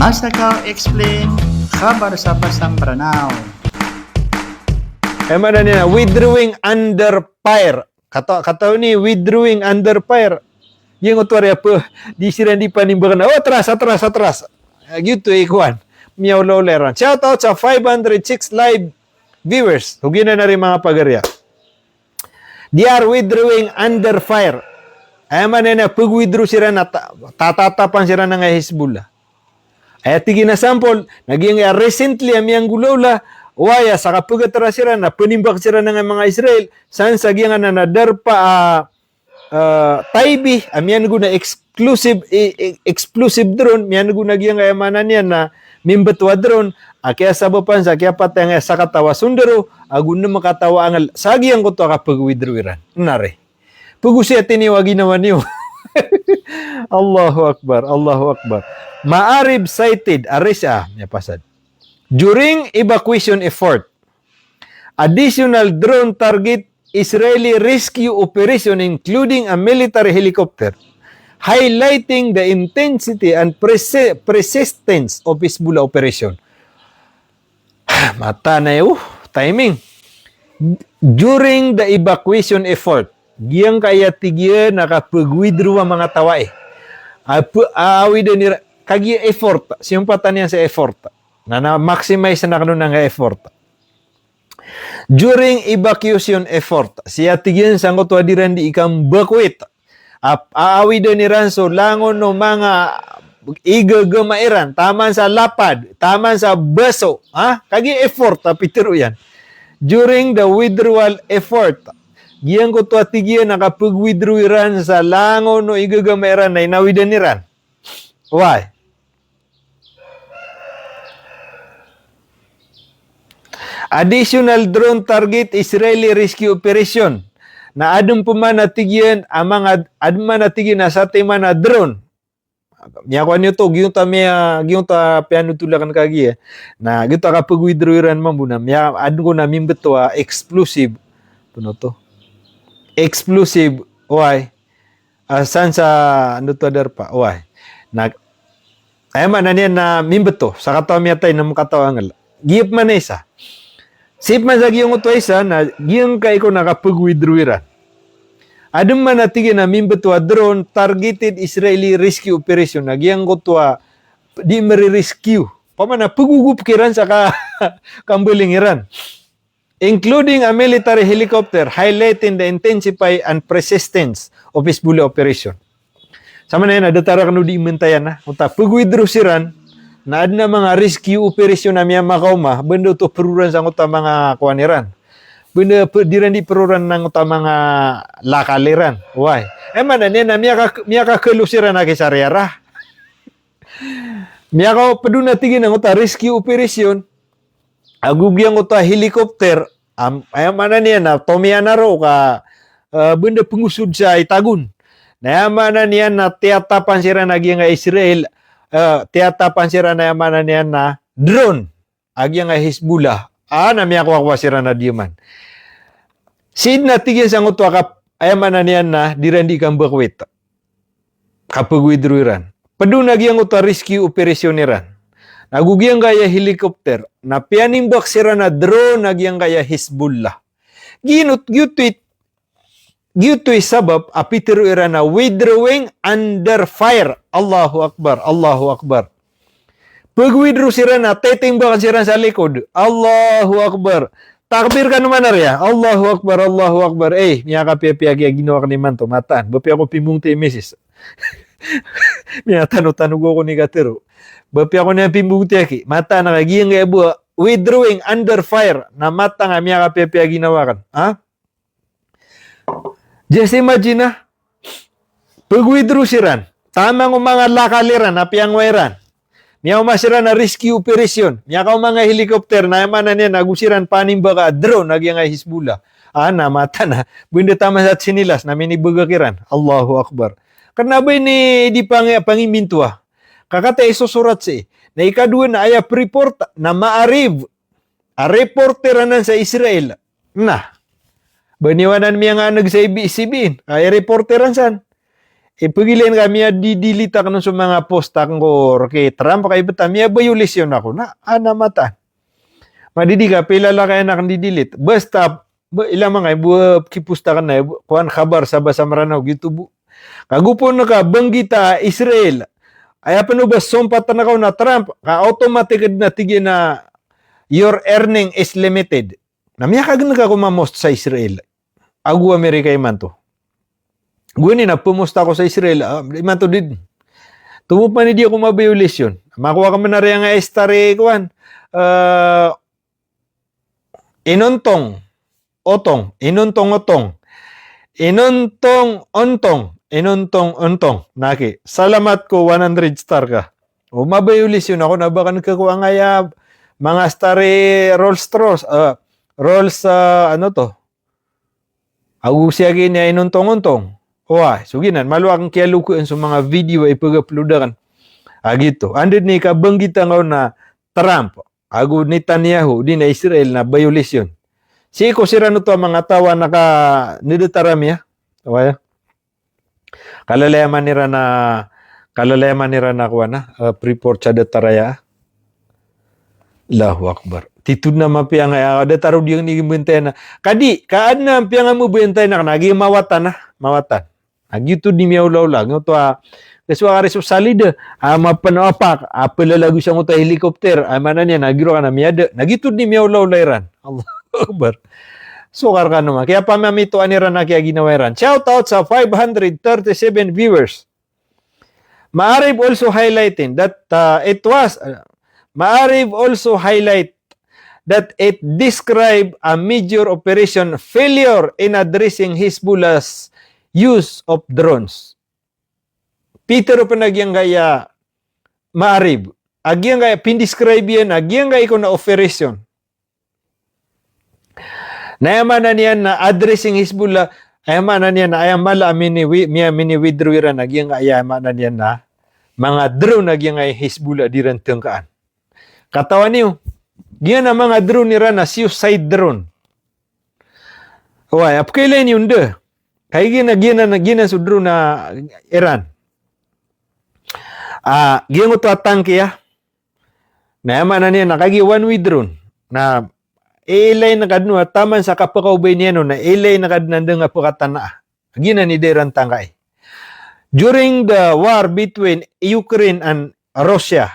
Masakaw explain kabar sa Basang Branao. Mana niya, withdrawing under fire. Kata ni withdrawing under fire. Yung utwari apa, di siran di panimbangan. Oh, atras. Gitu ikuan. Miyaw leran. Shout out sa 506 live viewers. Hugina na rin mga pagarya. They are withdrawing under fire. Mana niya, pag-withdraw sila na tatatapan sila ng Hezbollah. Ay tigi na sample, naging recently amiyang gulawla, waya sa kapagatra sila na panimbak sila ng mga Israel, saan sa giyang na nadarpa Taibi, amiyang guna explosive drone, miyan guna giyang ayamanan niya na mimbatwa drone, kaya sabapan sa kaya patay nga sa katawa sundaro, agun na makatawa ang sa giyang ko to kapag-withdrawiran. Nare. Pag-usya tiniwa ginawa niyo. Allahu Akbar. Ma'arib cited, Arisha, pasad. During evacuation effort, additional drone target Israeli rescue operation including a military helicopter, highlighting the intensity and persistence of Hezbollah operation. Mata na yun, timing. During the evacuation effort, giyang kaya tigyan nakapag-withdraw ang mga tawai. Awid nila kagi effort, simpatan niya sa effort. Na-maximize na kanon ng effort. During evacuation effort, siya tigyan sa ngotwadiran di ikang bakwit. Awid ni Ranso langon no mga igagamairan, taman sa lapad, taman sa baso, kagi effort pitiro yan. During the withdrawal effort, giyang ko to atigyan nakapag-withdrawiran sa langon no igagamairan na inawidan ni Ran. Why? Additional drone target Israeli rescue operation na adun puman natigyan ang mga adman natigyan na sa tema na drone. Miya ko niyo to gyung ta piano tulakan kagi na gito kapag-withdrawiran mambuna miya adun ko na mimbetwa explosive puno to. Explosive why? San sa ano to darpa why? Ay man niya na mimbeto sa katawa miya tay na mukatawangal. Giyip man isa. Sip man sa giyong utwa isa na giyong kay ko nakapag-withdrawiran. Adun man natigin na mimbetwa drone targeted Israeli rescue operation na giyong utwa di mari-rescue. Paman na pagugup kiran sa kambulingiran. Including a military helicopter highlighting the intensity and persistence of Hezbollah operation. Sama na yan, nadatara ka no di imentayan na. Unta, pag-withdraw siran, na adna mga rescue operation na miya makauma, benda to peruran sa uta mga kuaniran. Benda diran di peruran ng uta mga lakaliran. Why? Man, na miya ka kelusiran na kisariara. Miya ka paduna tigin ng uta rescue operation, agugyang uta helicopter, mana niya na tomiana ro ka benda pengusud sa itagun. Nayamana niya na tiyatapan sira nagyang nga Israel, tiyatapan sira nayamana niya na drone agyang nga Hezbollah. Na miya kuwa sira na diyaman. Sid na tigyan sa ngutwa ka ayamana niya na dirandi kang bakwit. Kapag-withdrawiran. Padunag yung uta rescue operation niran. Nagugyang gaya helicopter, na pianimbak sira na drone nagyang gaya Hezbollah. Gyutoy sabab, apitiro ira na withdrawing under fire. Allahu Akbar. Pag-withdraw sira na, tetimbakan sira sa likod. Allahu Akbar. Takbir ka naman na rin. Allahu Akbar. Miya ka piyapiyagi, ginawa ka ni Manto, mataan. Bapi ako pimbungti misis. Miya tanong ko ni Katero. Bapi ako niya pimbungti aki. Mata na kagiyang nga ibu, withdrawing under fire, na mata nga miya ka piyapiyagi ginawa kan. Just imagine na, pag-withdraw siran, tamang mga lakaliran, napiyang wairan, miyaw masiran na rescue operation, miyaw mga helicopter, na yaman na niya, nagusiran panimbaga, drone, nagyang ay Hezbollah. Mata na, bunda tama sa sinilas, namin ibagakiran. Allahu Akbar. Karena ba ni di pangimintua, kakata isusurat si, na ikadua na ayap report, na maarib, a reporteranan sa Israel, Baniwanan miya nga nagsabi-sibin. Ay reporteran san. Ipagilin kami didilita ka nun sa mga posta ko kay Trump kay bata miya violation ako na mata. Madidi ka pilala kay anak didilit. Basta ilang mga kipusta ka na kuan kabar sa basa maranaw gitu. Kagupon na ka banggita Israel. Ay apano ba sumpatan na ka na Trump ka automatic na tigi na your earning is limited. Namiya kag na ka kumamost sa Israel. Agu Amerika iman to. Guni na pumusta ako sa Israel, iman to din. Tumupa ni di ako mabiulisyon. Makuha ka man na rin nga estare kuan. Inuntong otong. Inuntong ontong. Naki, salamat ko 100 star ka. O mabiulisyon ako na baka nagkakuha nga mga stare Rolls ano to? Agu siya niya inuntong-ontong. Suginan, maluwag ang kialukuan sa mga video ay pag-uploadan. Agito. Andid ni kabanggita nga na Trump, agu Netanyahu, di na Israel na violation. Ko sira no to mga tawa naka nidetaram ya. Awaya. Kalalayaman nira na kuha na, Freeport sa detaraya. Allahu Akbar. Titud na mapiang ada taruh dia ni bentay na. Kadi, kaan na piang mo bentay na nagi mawatan. Gitu di miaulaw-ulaw. Ngo to kaswa ka reso salida. Mapanapak. Apalalago siya mo to helikopter. Mana niya, nagiro ka na miyada. Nagitud di miaulaw-layran. Allah Akbar. Sukar ka naman. Kaya pamamito aniran na kaya ginawairan. Shout out sa 537 viewers. Maarib also highlighting that Maarib also highlight that it described a major operation failure in addressing Hezbollah's use of drones. Peter panagyang gaya Maarib. Agyang gaya pindescribe yan, agyang gaya ko na operation. Nayaman na niyan na addressing Hezbollah, ayaman na niyan na ayamala mini withdrawran, agyang ayaman na niyan na mga drone agyang gaya Hezbollah diran tengkaan. Katawan niyo, diyan na mga drone nira na suicide drone. Apkailan yun de. Kaya gina sa drone na Iran. Giyan ko ito atangke ya. Nayaman na niya, nakagi one-way drone. Na ilay na kadno, taman sa kapakaubay niya no, na ilay na kadnanda nga pagkatana. Gina ni Deran tangkay. During the war between Ukraine and Russia,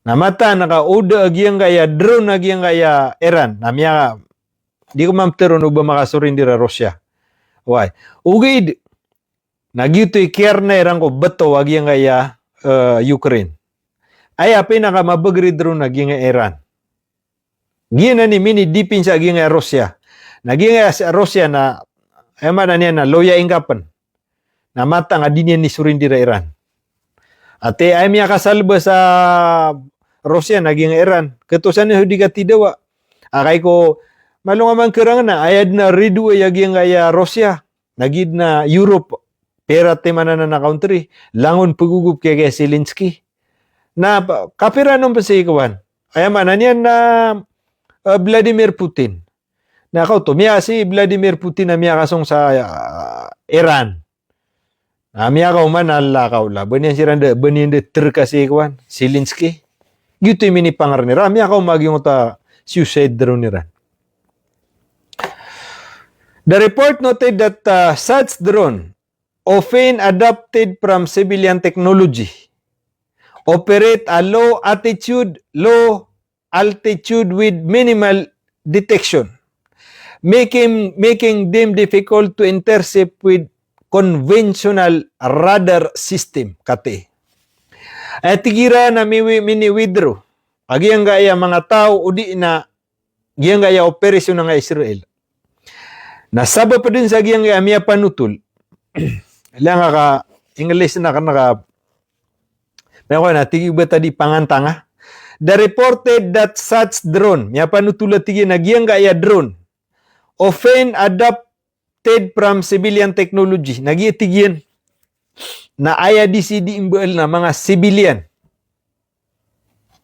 namata naka-uda agyang gaya drone agyang gaya Iran. Namya di ko mamteron uba makasurin dira Russia. Ugid nagyutoy kerne rang ko beto agyang gaya Ukraine. Ay pinaka mabagri drone agyang gaya Iran. Gina ni mini dipin sa agyang gaya Russia. Naging sa Russia na ayman na niya na loya ingkapan. Namata nga di niya ni surin dira Iran. Ate ay miya kasalba sa Russia naging Iran. Katusan ni hudi ka tidawa. Akay ko malungaman kerang na ayad na ridu yaging ay Russia. Nagid na Europe. Pera temana na country. Langon pagugup kaya Zelensky. Na kapira nung pasikawan. Ayaman na niyan na Vladimir Putin. Na to miya si Vladimir Putin na miya kasong sa Iran. Miya ka man alakaw la. Banyan si Randa, banyan de terkasi kawan. Zelensky. Gitu yung mini pangar ni Rami ako magyong ta suicide drone ni Ran. The report noted that such drone, often adapted from civilian technology, operate a low altitude with minimal detection, making them difficult to intercept with conventional radar system. Kati. At tigira na mini-withdraw. Agi ang gaya mga tao udi na giyang gaya operasyon ng Israel. Nasaba pa din sa giyang gaya miya panutul. Ilang ka English na kanaka may ko na tigi ba tadi pangantanga. The reported that such drone miya panutul tigi na giyang gaya drone often adapted from civilian technology. Nagitigyan na aya di sidi imbel na mga civilian.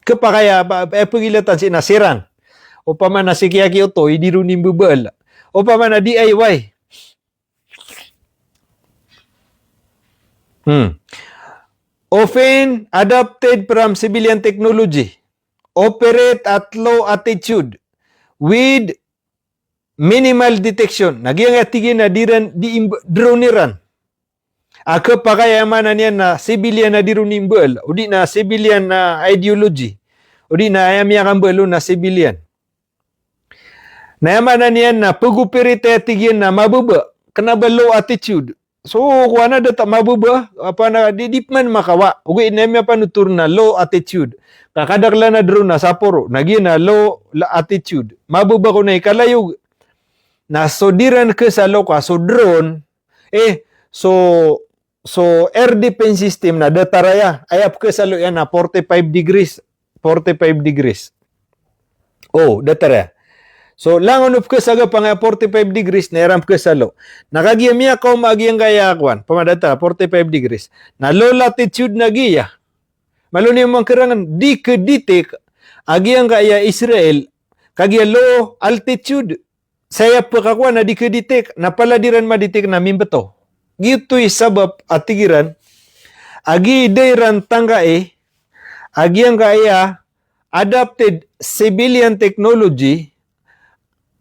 Kapakaya pagilatan si nasiran. O pa man na si kiyaki oto, hindi rin imbubel. O pa man na DIY. Often adopted from civilian technology, operate at low altitude with minimal detection. Nagyang atigin na di drone niran. Ako pakayamanan yan na civilian na dirunimbel, o di na civilian na ideology, o di na ayamiyakang belo na civilian. Nayamanan yan na pag-upirite atigin na mabuba, kanaba low attitude. So, kung ano data mabuba, apa na, di man makawa. Uwi, namin panutur na low attitude. Kakadakla na drone na saporo, naging na low attitude. Mabuba ko na ikalayog. Na so diran ke sa loka, so drone, so air defense system na dataraya, ayap ke sa yan na 45 degrees. 45 degrees. Oh, dataraya. So, langon up ke sa pang 45 degrees, nairam ke sa lo. Nakagiyamiya ko magiyang gaya akwan, pamadata, 45 degrees. Na low latitude na giya. Maluni mo ang kirangan, di ke ditik, agiyang gaya Israel, kagiya low altitude. Saya pagkakuan na di ke ditik, na paladiran maditik na mimbeto. Gito'y sabab at tigiran, agi dayran tanggae, agiyang gaya adapted civilian technology,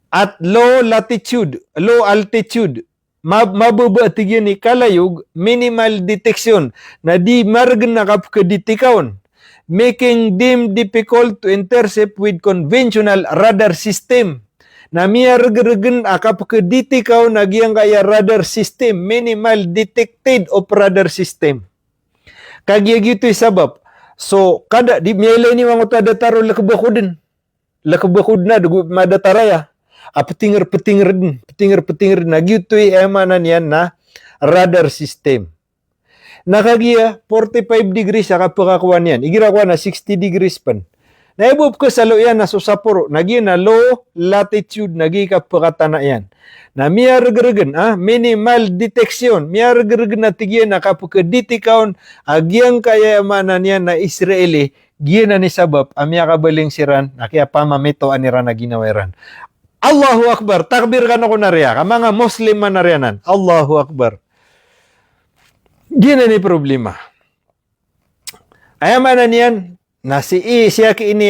at low latitude, low altitude, mababa tigyan ni kalayog, minimal detection, na di margan nakap kaditikaon, making them difficult to intercept with conventional radar system. Na miyargan akap kaditikaw nagyang kaya radar system, minimal detected of radar system. Kagya gito'y sabab. So, kada, di miyala ni mga tadataro lakabakudin. Lakabakud na, dugo madataraya. Petingir din. Nagyuto'y emanan yan na radar system. Nakagya, 45 degrees sa kapakakuan yan. Igirakuan na 60 degrees pan. Naibub ko sa loyan na susapuro. Nagyan na low latitude, nagika pakatana yan. Na miyaragaragan, minimal detection. Miyaragaragan na tigyan na kapakaditikaon, agyang kayamanan yan na Israeli, giyan na ni sabab, amya kabaling siran, na kaya pamamito aniran na ginawiran. Allahu Akbar, takbir ka na ko na riya, ka mga Muslim man na riyanan. Allahu Akbar. Giyan na ni problema. Ayamanan yan, na siya ini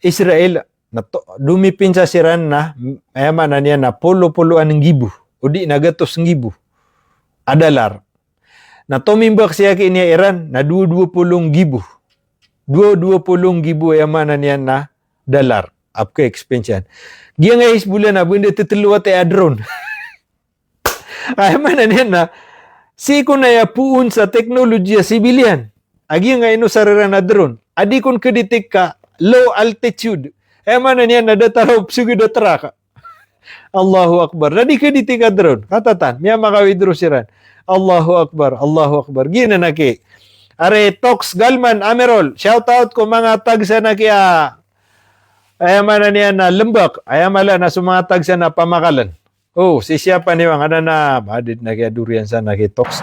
Israel, na dumipin sa siran na, ayamanan yan na pulo-puluan ng gibu, o di nagatos ng gibu, adalar. Na tumimbak siya ini Iran, na 20 gibu. 20 gibu ayamanan yan na dalar. Apka expense yan. Giya nga isbulan na, bunda tituluwa tayo drone. Ayamanan yan na, siko na ya puun sa teknolohiya sibilian. Agi nga ino sarira na drone. Adi kun keditik ka, low altitude. Ayamanan yan na datarop, sige datara ka. Allahu Akbar. Nadi keditik ka drone. Katatan, miya makawidro siran. Allahu Akbar, Allahu Akbar. Gina na ki. Are, Tox Galman, Amerol. Shout out ko mga tagsa na kaya ayamanan niya na lembak. Ayamala na sumatag sa na pamakalan. Oh, si siya pa niwang, na badid na kaya durian sa nakitoks.